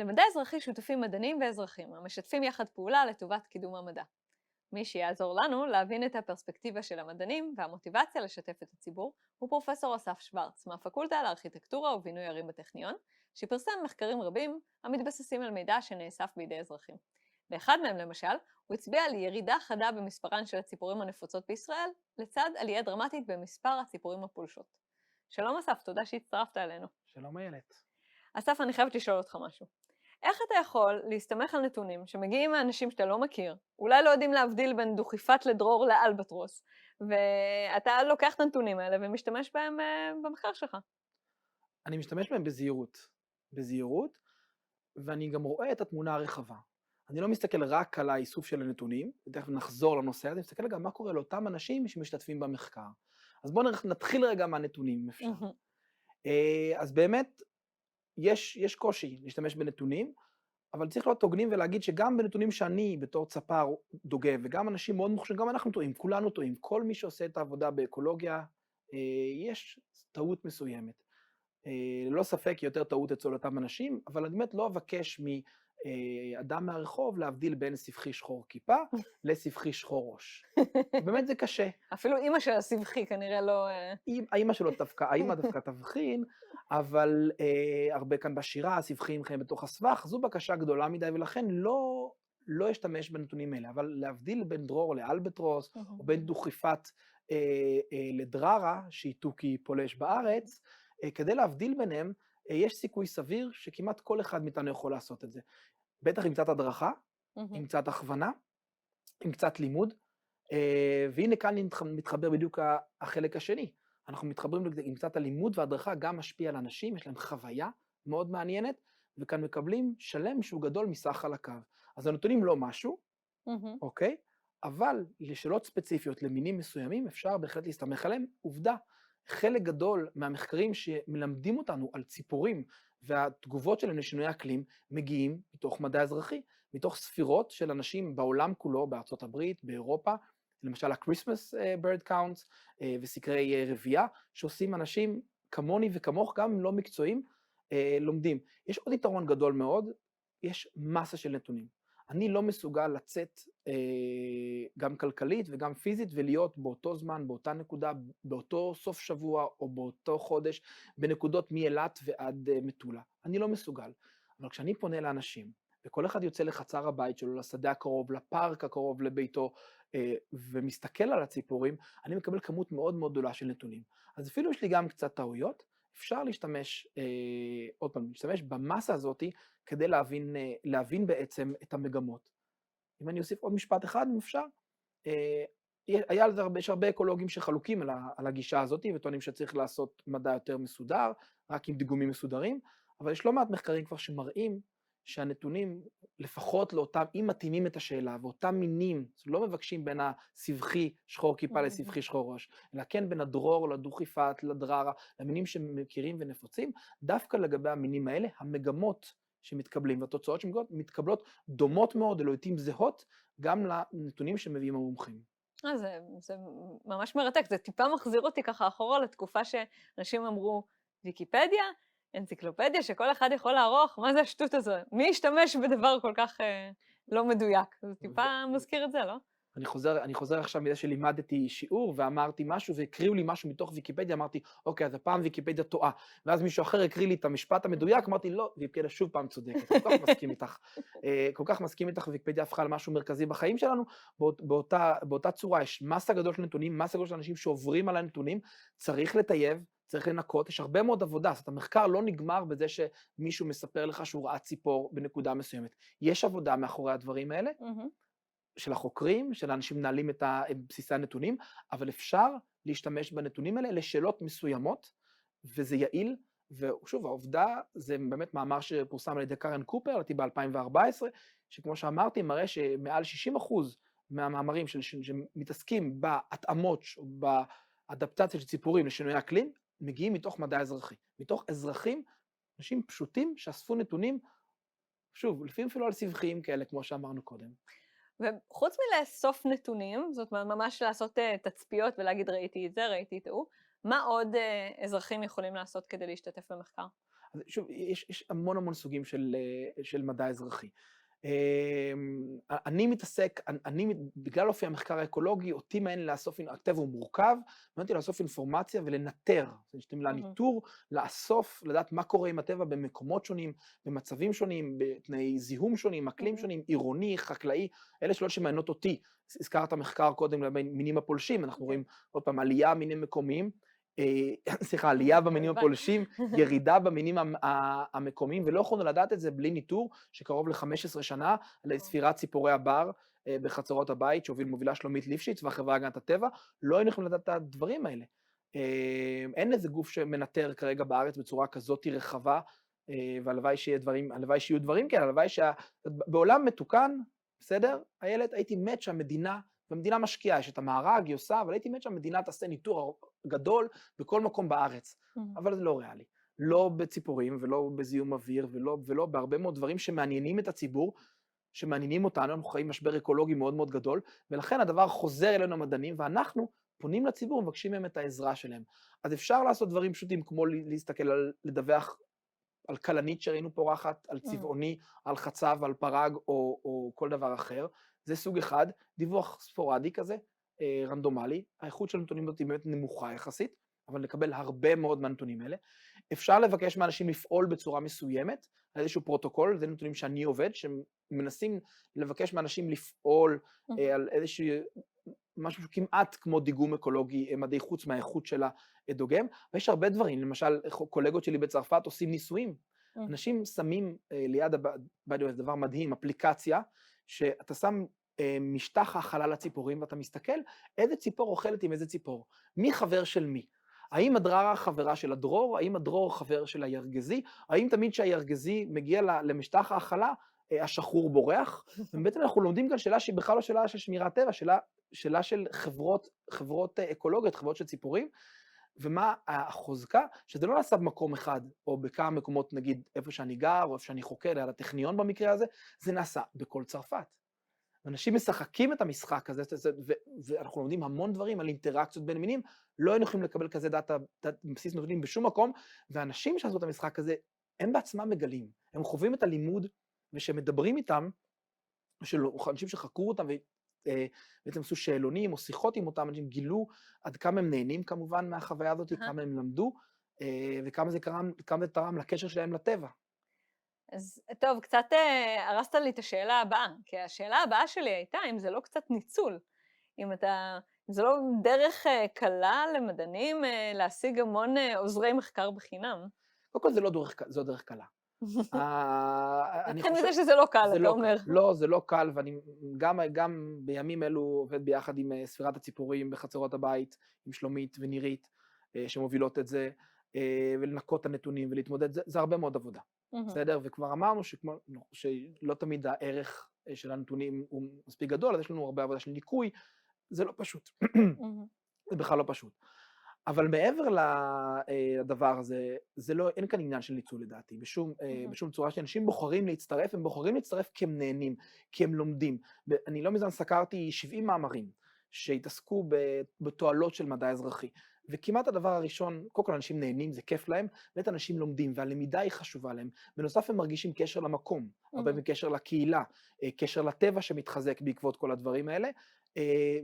למדע אזרחי שותפים מדענים ואזרחים, המשתפים יחד פעולה לטובת קידום המדע. מי שיעזור לנו להבין את הפרספקטיבה של המדענים והמוטיבציה לשתף את הציבור הוא פרופסור אסף שוורץ מהפקולטה לארכיטקטורה ובינוי ערים בטכניון, שפרסם מחקרים רבים המתבססים על מידע שנאסף בידי אזרחים. באחד מהם למשל, הוא הצביע על ירידה חדה במספרן של הציפורים הנפוצות בישראל, לצד עלייה דרמטית במספר הציפורים הפולשות. שלום אסף, תודה שהצטרפת אלינו. שלום איילת. אסף, אני חייבת לשאול אותך משהו. איך אתה יכול להסתמך על נתונים שמגיעים מאנשים שאתה לא מכיר, אולי לא יודעים להבדיל בין דוכיפת לדרור לאלבטרוס, ואתה לוקח את הנתונים האלה ומשתמש בהם במחקר שלך? אני משתמש בהם בזהירות, ואני גם רואה את התמונה הרחבה. אני לא מסתכל רק על האיסוף של הנתונים, ותכף נחזור לנושא הזה, אני מסתכל גם מה קורה לאותם אנשים שמשתתפים במחקר. אז בואו נתחיל רגע מהנתונים, אם אפשר. מהמם. אז באמת, יש קושי להשתמש בנתונים, אבל צריך להיות הוגנים ולהגיד שגם בנתונים שאני בתור צפר דוגב, וגם אנשים מאוד מוכשרים, גם אנחנו טועים, כולנו טועים. כל מי שעושה את העבודה באקולוגיה, יש טעות מסוימת. ללא ספק יותר טעות אצל אותם אנשים, אבל אני באמת לא אבקש מאדם מהרחוב להבדיל בין סבכי שחור כיפה לסבכי שחור ראש. באמת זה קשה. אפילו אימא של הסבכי כנראה לא... האמא דווקא תבחין, אבל הרבה כאן בשירה, הסבכים חיים בתוך הסבך, זו בקשה גדולה מדי, ולכן לא אשתמש בנתונים האלה, אבל להבדיל בין דרור לאלבטרוס, או בין דוכיפת לדררה, שהיא תוכי פולש בארץ, כדי להבדיל ביניהם, יש סיכוי סביר שכמעט כל אחד מאיתנו יכול לעשות את זה. בטח עם קצת הדרכה, עם קצת הכוונה, עם קצת לימוד, והנה כאן מתחבר בדיוק החלק השני. אנחנו מתחברים עם קצת הלימוד וההדרכה, גם משפיע על אנשים, יש להם חוויה מאוד מעניינת, וכאן מקבלים שלם שהוא גדול מסך חלקיו. אז הנתונים לא משהו, אוקיי? אבל לשאלות ספציפיות, למינים מסוימים, אפשר בהחלט להסתמך עליהם. עובדה, חלק גדול מהמחקרים שמלמדים אותנו על ציפורים והתגובות שלהם לשינוי האקלים מגיעים מתוך מדע אזרחי, מתוך ספירות של אנשים בעולם כולו, בארצות הברית, באירופה, למשל ה-Christmas bird counts וסקרי רבייה, שעושים אנשים כמוני וכמוך, גם אם לא מקצועיים, לומדים. יש עוד יתרון גדול מאוד, יש מסה של נתונים. אני לא מסוגל לצאת גם כלכלית וגם פיזית ולהיות באותו זמן, באותה נקודה, באותו סוף שבוע או באותו חודש, בנקודות מאילת ועד מטולה. אני לא מסוגל. אבל כשאני פונה לאנשים, וכל אחד יוצא לחצר הבית שלו, לשדה הקרוב, לפארק הקרוב לביתו, ומסתכל על הציפורים, אני מקבל כמות מאוד מאוד גדולה של נתונים. אז אפילו יש לי גם קצת טעויות, אפשר להשתמש, עוד פעם, להשתמש במסה הזאת כדי להבין בעצם את המגמות. אם אני אוסיף עוד משפט אחד, אם אפשר, יש הרבה אקולוגים שחלוקים על הגישה הזאת, וטוענים שצריך לעשות מדע יותר מסודר, רק עם דיגומים מסודרים, אבל יש לא מעט מחקרים כבר שמראים שהנתונים, לפחות לאותם, אם מתאימים את השאלה, ואותם מינים, לא מבקשים בין הסבכי שחור כיפה לסבכי שחור ראש, אלא כן בין הדרור, לדוכיפת, לדררה, למינים שמכירים ונפוצים, דווקא לגבי המינים האלה, המגמות שמתקבלים, והתוצאות שמתקבלות דומות מאוד, או לעתים זהות, גם לנתונים שמביאים המומחים. זה ממש מרתק, זה טיפה מחזיר אותי ככה אחורה לתקופה שאנשים אמרו, ויקיפדיה, אנציקלופדיה שכל אחד יכול לערוך, מה זה השטות הזו? מי ישתמש בדבר כל כך לא מדויק? זה טיפה מזכיר את זה, לא? אני חוזר עכשיו מזה שלימדתי שיעור ואמרתי משהו והקריאו לי משהו מתוך ויקיפדיה, אמרתי, אוקיי, אז הפעם ויקיפדיה טועה. ואז מישהו אחר הקריא לי את המשפט המדויק, אמרתי, לא, ויקיפדיה שוב פעם צודקת. כל כך מסכים איתך. כל כך מסכים איתך, ויקיפדיה הפכה למשהו מרכזי בחיים שלנו. באותה צורה יש מסה גדול של נתונים, מסה גדול של אנשים שעוברים על הנתונים, צריך לטייב, צריך לנקות, יש הרבה מאוד עבודה, זאת אומרת, המחקר לא נגמר בזה שמישהו מספר לך שהוא ראה ציפור בנקודה מסוימת. יש עבודה מאחורי הדברים האלה, של החוקרים, של האנשים מנהלים את בסיסי הנתונים, אבל אפשר להשתמש בנתונים האלה לשאלות מסוימות, וזה יעיל, ושוב, העובדה, זה באמת מאמר שפורסם על ידי קארן קופר, לדעתי ב-2014, שכמו שאמרתי, מראה שמעל 60% מהמאמרים שמתעסקים בהתאמות, או באדפטציה של ציפורים לשינוי אקלים, מגיעים מתוך מדע אזרחי, מתוך אזרחים, אנשים פשוטים שאספו נתונים, שוב, לפעמים אפילו על סבכיים כאלה, כמו שאמרנו קודם. וחוץ מלאסוף נתונים, זאת אומרת, ממש לעשות תצפיות ולהגיד ראיתי את זה, ראיתי את ההוא, מה עוד אזרחים יכולים לעשות כדי להשתתף במחקר? אז שוב, יש המון המון סוגים של מדע אזרחי. אני מתעסק, בגלל אופי המחקר האקולוגי, אותי מעניין לאסוף, הטבע הוא מורכב, מעניין אותי לאסוף אינפורמציה ולנטר, זאת אומרת, לניטור, לאסוף, לדעת מה קורה עם הטבע במקומות שונים, במצבים שונים, בתנאי זיהום שונים, אקלים שונים, עירוני, חקלאי, אלה שאלות שמעניינות אותי. הזכרת מחקר קודם למינים הפולשים, אנחנו רואים עוד פעם עלייה במינים מקומיים, סליחה, עלייה במינים הפולשים, ירידה במינים המקומיים, ולא יכולנו לדעת את זה בלי ניטור, שקרוב ל-15 שנה, על ספירת ציפורי הבר בחצרות הבית, מובילה שלומית ליפשיץ והחברה להגנת הטבע, לא היינו יכולים לדעת את הדברים האלה. אין איזה גוף שמנטר כרגע בארץ בצורה כזאת רחבה, והלוואי שיהיו דברים כאלה, הלוואי שבעולם מתוקן, בסדר? איילת, הייתי מת שהמדינה, והמדינה משקיעה, יש את המארג, היא עושה, אבל הייתי מת שהמדינה תעשה ניטור גדול בכל מקום בארץ, אבל זה לא ריאלי. לא בציפורים ולא בזיהום אוויר ולא בהרבה מאוד דברים שמעניינים את הציבור, שמעניינים אותנו, אנחנו חיים משבר אקולוגי מאוד מאוד גדול, ולכן הדבר חוזר אלינו המדענים, ואנחנו פונים לציבור ומבקשים מהם את העזרה שלהם. אז אפשר לעשות דברים פשוטים כמו להסתכל לדווח על כלנית שראינו פורחת, על צבעוני, על חצב, על פרג או כל דבר אחר. זה סוג אחד, דיווח ספורדי כזה, רנדומלי, האיכות של הנתונים הזאת היא באמת נמוכה יחסית, אבל נקבל הרבה מאוד מהנתונים האלה. אפשר לבקש מאנשים לפעול בצורה מסוימת, על איזשהו פרוטוקול, זה נתונים שאני עובד, שמנסים לבקש מאנשים לפעול על איזשהו משהו כמעט כמו דיגום אקולוגי, מדעי חוץ מהאיכות של הדוגם, ויש הרבה דברים, למשל, קולגות שלי בצרפת עושים ניסויים, אנשים שמים ליד, זה דבר מדהים, אפליקציה, שאתה שם משטח האכלה לציפורים, ואתה מסתכל איזה ציפור אוכלת עם איזה ציפור, מי חבר של מי, האם הדררה חברה של הדרור, האם הדרור חבר של הירגזי, האם תמיד שהירגזי מגיע למשטח האכלה, השחור בורח, ובעצם אנחנו לומדים כאן שאלה שהיא בכלל לא שאלה של שמירת טבע, שאלה של חברות אקולוגיות, חברות של ציפורים, ומה החוזקה, שזה לא נעשה במקום אחד, או בכמה מקומות, נגיד, איפה שאני גר, או איפה שאני חוקר, על הטכניון במקרה הזה, זה נעשה בכל צרפת. אנשים משחקים את המשחק הזה, ואנחנו לומדים המון דברים על אינטראקציות בין מינים, לא היינו יכולים לקבל כזה דאטה, בסיס נתונים בשום מקום, ואנשים שעשו את המשחק הזה, הם בעצמם מגלים, הם חווים את הלימוד, ושמדברים איתם, אנשים שחקרו אותם, ובעצם עשו שאלונים או שיחות עם אותם, אנשים גילו עד כמה הם נהנים כמובן מהחוויה הזאת, כמה הם למדו, וכמה זה תרם לקשר שלהם לטבע. אז טוב, קצת הרסת לי את השאלה הבאה, כי השאלה הבאה שלי הייתה, אם זה לא קצת ניצול, אם זה לא דרך קלה למדענים להשיג המון עוזרי מחקר בחינם. קודם כל זו דרך קלה. נתחיל מזה שזה לא קל, אתה אומר. לא, זה לא קל, ואני גם בימים אלו עובד ביחד עם ספירת הציפורים בחצרות הבית, עם שלומית ונירית, שמובילות את זה, ולנקות את הנתונים ולהתמודד, זה הרבה מאוד עבודה. בסדר? וכבר אמרנו שלא תמיד הערך של הנתונים הוא מספיק גדול, אז יש לנו הרבה עבודה של ניקוי, זה לא פשוט. זה בכלל לא פשוט. אבל מעבר לדבר הזה, אין כאן עניין של ניצול לדעתי, בשום צורה שאנשים בוחרים להצטרף, הם בוחרים להצטרף כי הם נהנים, כי הם לומדים. אני לא מזמן סקרתי 70 מאמרים שהתעסקו בתועלות של מדע אזרחי, וכמעט הדבר הראשון, קודם כל אנשים נהנים, זה כיף להם, באמת אנשים לומדים, והלמידה היא חשובה להם. בנוסף הם מרגישים קשר למקום, הרבה מקשר לקהילה, קשר לטבע שמתחזק בעקבות כל הדברים האלה,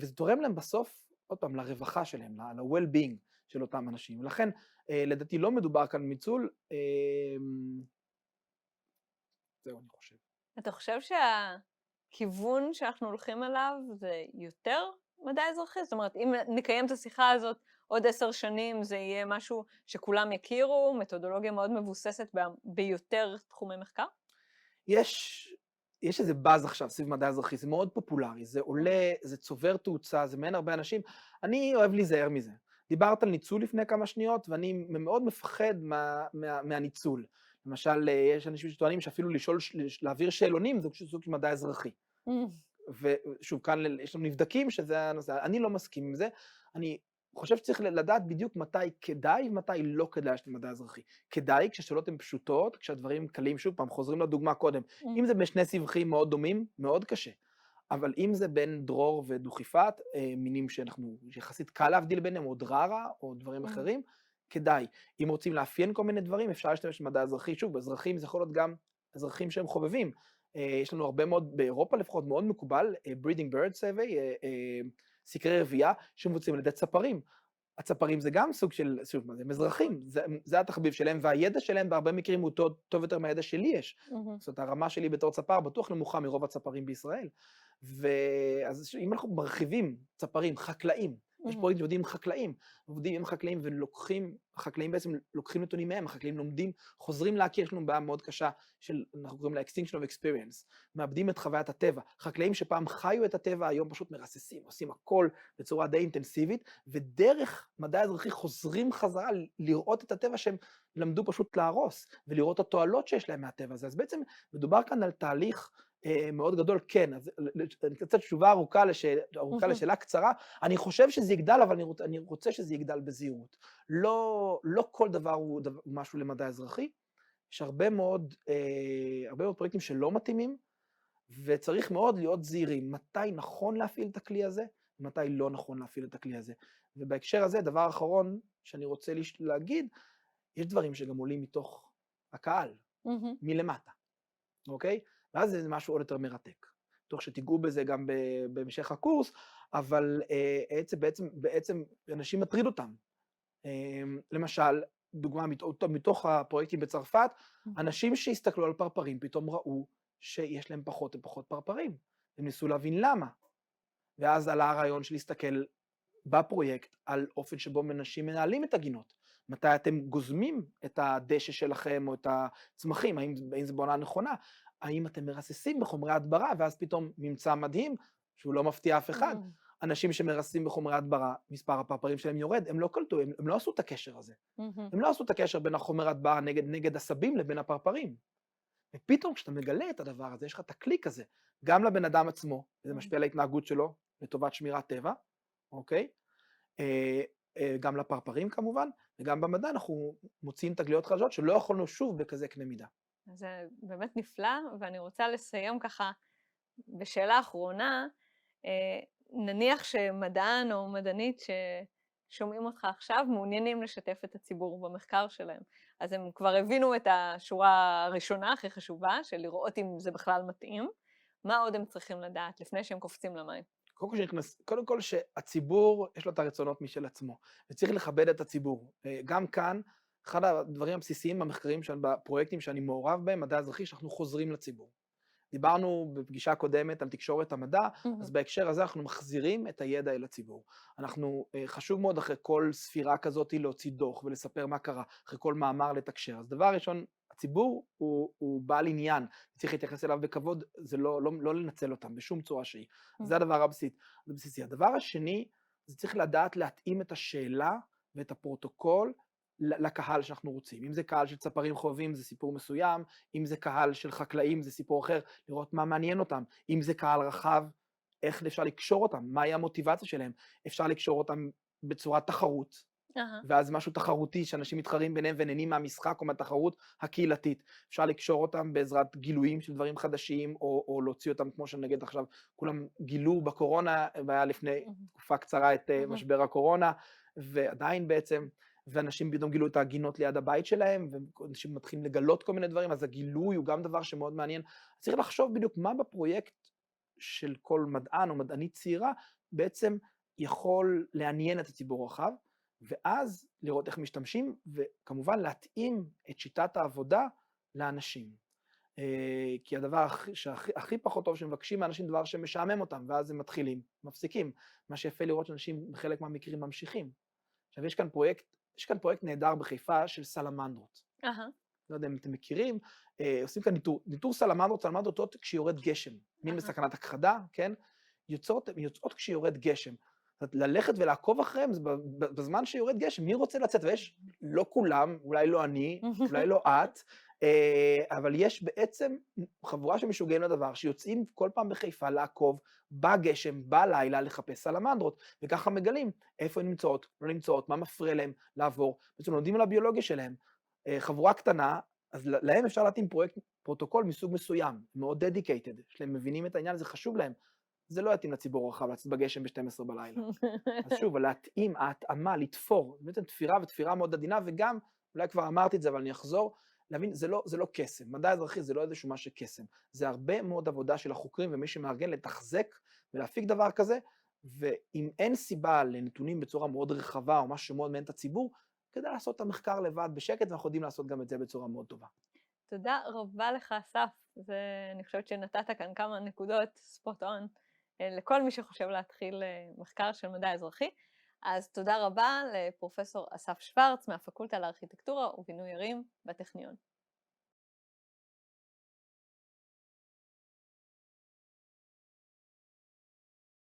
וזה תורם להם בסוף, עוד פעם, לרווחה שלהם, ל-well-being של אותם אנשים. ולכן, לדעתי לא מדובר כאן ניצול, זהו אני חושב. אתה חושב שהכיוון שאנחנו הולכים עליו זה יותר מדע אזרחי? זאת אומרת, אם נקיים את השיחה הזאת עוד 10 שנים, זה יהיה משהו שכולם יכירו, מתודולוגיה מאוד מבוססת ביותר תחומי מחקר? יש איזה באז עכשיו סביב מדע אזרחי, זה מאוד פופולרי, זה עולה, זה צובר תאוצה, זה מעין הרבה אנשים, אני אוהב להיזהר מזה. דיברת על ניצול לפני כמה שניות, ואני מאוד מפחד מהניצול. למשל, יש אנשים שטוענים שאפילו להעביר שאלונים, זה סוג של מדע אזרחי. ושוב, כאן יש לנו נבדקים שזה הנושא, אני לא מסכים עם זה, אני חושב שצריך לדעת בדיוק מתי כדאי ומתי לא כדאי של מדע אזרחי. כדאי כשהשאלות הן פשוטות, כשהדברים קלים, שוב פעם, חוזרים לדוגמה קודם. אם זה בשני סבכים מאוד דומים, מאוד קשה. אבל אם זה בין דרור ודוכיפת, מינים שיחסית קל להבדיל ביניהם, או דררה, או דברים אחרים, כדאי. אם רוצים לאפיין כל מיני דברים, אפשר להשתמש במדע אזרחי. שוב, אזרחים זה יכול להיות גם אזרחים שהם חובבים. יש לנו הרבה מאוד, באירופה לפחות, מאוד מקובל, breeding bird survey, סקרי רבייה, שמבוצעים על ידי צפרים. הצפרים זה גם סוג של, שוב, מה זה, הם אזרחים, זה התחביב שלהם, והידע שלהם בהרבה מקרים הוא טוב יותר מהידע שלי יש. זאת אומרת, הרמה שלי בתור צפר בטוח נמוכה מרוב הצפרים בישראל. אז אם אנחנו מרחיבים צפרים, חקלאים, יש פרויקטים שעובדים עם חקלאים, עובדים עם חקלאים ולוקחים, החקלאים בעצם לוקחים נתונים מהם, החקלאים לומדים, חוזרים להכיר, יש לנו בעיה מאוד קשה של, אנחנו קוראים לה extinction of experience, מאבדים את חוויית הטבע. חקלאים שפעם חיו את הטבע, היום פשוט מרססים, עושים הכל בצורה די אינטנסיבית, ודרך מדע אזרחי חוזרים חזרה לראות את הטבע שהם למדו פשוט להרוס, ולראות את התועלות שיש להם מהטבע הזה. אז בעצם מדובר כאן על תהליך מאוד גדול, כן, אז קצת תשובה ארוכה לשאלה קצרה, אני חושב שזה יגדל, אבל אני רוצה שזה יגדל בזהירות. לא כל דבר הוא משהו למדע אזרחי, יש הרבה מאוד פרויקטים שלא מתאימים, וצריך מאוד להיות זהירים, מתי נכון להפעיל את הכלי הזה, ומתי לא נכון להפעיל את הכלי הזה. ובהקשר הזה, דבר אחרון שאני רוצה להגיד, יש דברים שגם עולים מתוך הקהל, מלמטה, אוקיי? ואז זה משהו עוד יותר מרתק. תוך שתיגעו בזה גם בהמשך הקורס, אבל בעצם אנשים מטריד אותם. למשל, דוגמה מתוך הפרויקטים בצרפת, אנשים שהסתכלו על פרפרים פתאום ראו שיש להם פחות ופחות פרפרים. הם ניסו להבין למה. ואז עלה הרעיון של להסתכל בפרויקט על אופן שבו אנשים מנהלים את הגינות. מתי אתם גוזמים את הדשא שלכם או את הצמחים, האם זה בעונה נכונה, האם אתם מרססים בחומרי הדברה, ואז פתאום ממצא מדהים, שהוא לא מפתיע אף אחד, אנשים שמרססים בחומרי הדברה, מספר הפרפרים שלהם יורד, הם לא קלטו, הם לא עשו את הקשר הזה. הם לא עשו את הקשר בין החומר הדברה נגד הסבים לבין הפרפרים. ופתאום כשאתה מגלה את הדבר הזה, יש לך את הקליק הזה, גם לבן אדם עצמו, וזה משפיע על ההתנהגות שלו, לטובת שמירת טבע, אוקיי? גם לפרפרים כמובן, וגם במדע אנחנו מוצאים תגליות חדשות שלא יכולנו שוב בכזה קנה מידה. זה באמת נפלא, ואני רוצה לסיים ככה בשאלה אחרונה, נניח שמדען או מדענית ששומעים אותך עכשיו מעוניינים לשתף את הציבור במחקר שלהם, אז הם כבר הבינו את השורה הראשונה הכי חשובה, של לראות אם זה בכלל מתאים, מה עוד הם צריכים לדעת לפני שהם קופצים למים? קודם כל שהציבור יש לו את הרצונות משל עצמו, וצריך לכבד את הציבור. גם כאן, אחד הדברים הבסיסיים במחקרים, בפרויקטים שאני מעורב בהם, מדע אזרחי, שאנחנו חוזרים לציבור. דיברנו בפגישה קודמת על תקשורת המדע, אז בהקשר הזה אנחנו מחזירים את הידע אל הציבור. חשוב מאוד אחרי כל ספירה כזאת להוציא דוח ולספר מה קרה, אחרי כל מאמר לתקשר. אז דבר ראשון, הציבור הוא בעל עניין, צריך להתייחס אליו בכבוד, זה לא לנצל אותם בשום צורה שהיא. זה הדבר הבסיסי. הדבר השני, זה צריך לדעת להתאים את השאלה ואת הפרוטוקול לקהל שאנחנו רוצים. אם זה קהל של צפרים חובבים, זה סיפור מסוים, אם זה קהל של חקלאים, זה סיפור אחר, לראות מה מעניין אותם. אם זה קהל רחב, איך אפשר לקשור אותם, מהי המוטיבציה שלהם. אפשר לקשור אותם בצורת תחרות, ואז משהו תחרותי שאנשים מתחרים ביניהם ונהנים מהמשחק או מהתחרות הקהילתית. אפשר לקשור אותם בעזרת גילויים של דברים חדשים, או להוציא אותם כמו שנגיד עכשיו, כולם גילו בקורונה, והיה לפני תקופה קצרה את משבר הקורונה, ועדיין בעצם, ואנשים פתאום גילו את הגינות ליד הבית שלהם, ואנשים מתחילים לגלות כל מיני דברים, אז הגילוי הוא גם דבר שמאוד מעניין. צריך לחשוב בדיוק מה בפרויקט של כל מדען או מדענית צעירה, בעצם יכול לעניין את הציבור הרחב, ואז לראות איך משתמשים, וכמובן להתאים את שיטת העבודה לאנשים. כי הדבר הכי פחות טוב שמבקשים מאנשים דבר שמשעמם אותם, ואז הם מתחילים, מפסיקים. מה שיפה לראות שאנשים בחלק מהמקרים ממשיכים. עכשיו יש כאן פרויקט נהדר בחיפה של סלמנדרות. לא יודע אם אתם מכירים, עושים כאן ניטור סלמנדרות כשיורד גשם, מין בסכנת הכחדה, כן? יוצאות כשיורד גשם. ללכת ולעקוב אחריהם בזמן שיורד גשם, מי רוצה לצאת? ויש לא כולם, אולי לא אני, אולי לא את, אבל יש בעצם חבורה שמשוגעים לדבר, שיוצאים כל פעם בחיפה לעקוב בגשם, בלילה, לחפש סלמנדרות, וככה מגלים איפה הן נמצאות, לא נמצאות, מה מפריע להם לעבור, בעצם לומדים על הביולוגיה שלהם. חבורה קטנה, אז להם אפשר להתאים פרוטוקול מסוג מסוים, מאוד dedicated, שלהם מבינים את העניין, זה חשוב להם. זה לא יתאים לציבור הרחב, לצאת בגשם ב-12 בלילה. אז שוב, להתאים, ההתאמה, לתפור, בעצם תפירה ותפירה מאוד עדינה, וגם, אולי כבר אמרתי את זה, אבל אני אחזור, להבין, זה לא קסם. מדע אזרחי זה לא איזשהו משהו קסם. זה הרבה מאוד עבודה של החוקרים ומי שמארגן לתחזק ולהפיק דבר כזה, ואם אין סיבה לנתונים בצורה מאוד רחבה, או משהו מאוד מעניין את הציבור, כדאי לעשות את המחקר לבד בשקט, ואנחנו יודעים לעשות גם את זה בצורה מאוד טובה. תודה רבה לך, אסף. אני חושבת שנתת כאן כמה נקודות ספוט און לכל מי שחושב להתחיל מחקר של מדע אזרחי. אז תודה רבה לפרופסור אסף שוורץ מהפקולטה לארכיטקטורה ובינוי ערים בטכניון.